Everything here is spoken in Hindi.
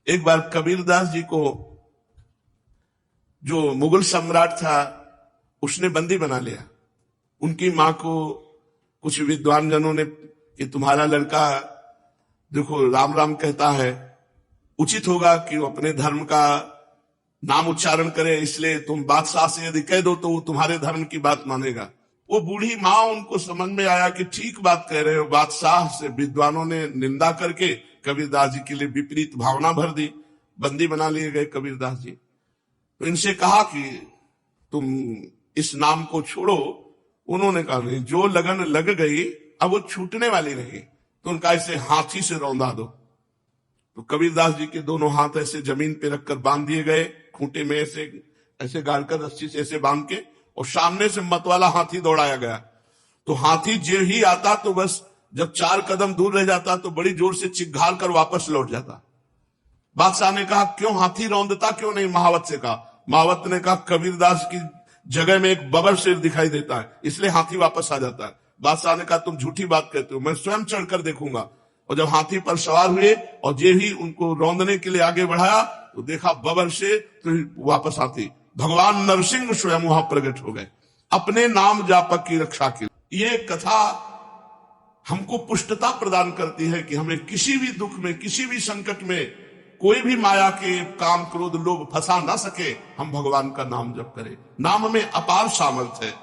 एक बार कबीरदास जी को जो मुगल सम्राट था उसने बंदी बना लिया। उनकी मां को कुछ विद्वान जनों ने कि तुम्हारा लड़का देखो राम राम कहता है, उचित होगा कि वो अपने धर्म का नाम उच्चारण करे, इसलिए तुम बादशाह से यदि कह दो तो वो तुम्हारे धर्म की बात मानेगा। वो बूढ़ी माँ, उनको समझ में आया कि ठीक बात कह रहे हो। बादशाह से विद्वानों ने निंदा करके कबीरदास जी के लिए विपरीत भावना भर दी, बंदी बना लिए गए कबीरदास जी। तो इनसे कहा कि तुम इस नाम को छोड़ो। उन्होंने कहा नहीं, जो लगन लग गई अब वो छूटने वाली नहीं, तो उनका ऐसे हाथी से रौंदा दो। तो कबीरदास जी के दोनों हाथ ऐसे जमीन पे रखकर बांध दिए गए, खूंटे में ऐसे ऐसे गाड़कर रस्सी से ऐसे बांध के, और सामने से मतवाला हाथी दौड़ाया गया। तो हाथी जो ही आता तो बस जब 4 कदम दूर रह जाता तो बड़ी जोर से चिघाल कर वापस लौट जाता। बादशाह ने कहा क्यों हाथी रौंदता क्यों नहीं? महावत से कहा। महावत ने कहा कबीरदास की जगह में एक बबर शेर दिखाई देता है, इसलिए हाथी वापस आ जाता है। बादशाह ने कहा तुम झूठी बात कहते हो, मैं स्वयं चढ़कर देखूंगा। और जब हाथी पर सवार हुए और जे ही उनको रौंदने के लिए आगे बढ़ाया तो देखा बबर शेर, तो वापस हाथी। भगवान नरसिंह स्वयं वहां प्रकट हो गए अपने नाम जापक की रक्षा के लिए। ये कथा हमको पुष्टता प्रदान करती है कि हमें किसी भी दुख में, किसी भी संकट में कोई भी माया के काम क्रोध लोभ फंसा ना सके। हम भगवान का नाम जप करें। नाम में अपार सामर्थ्य है।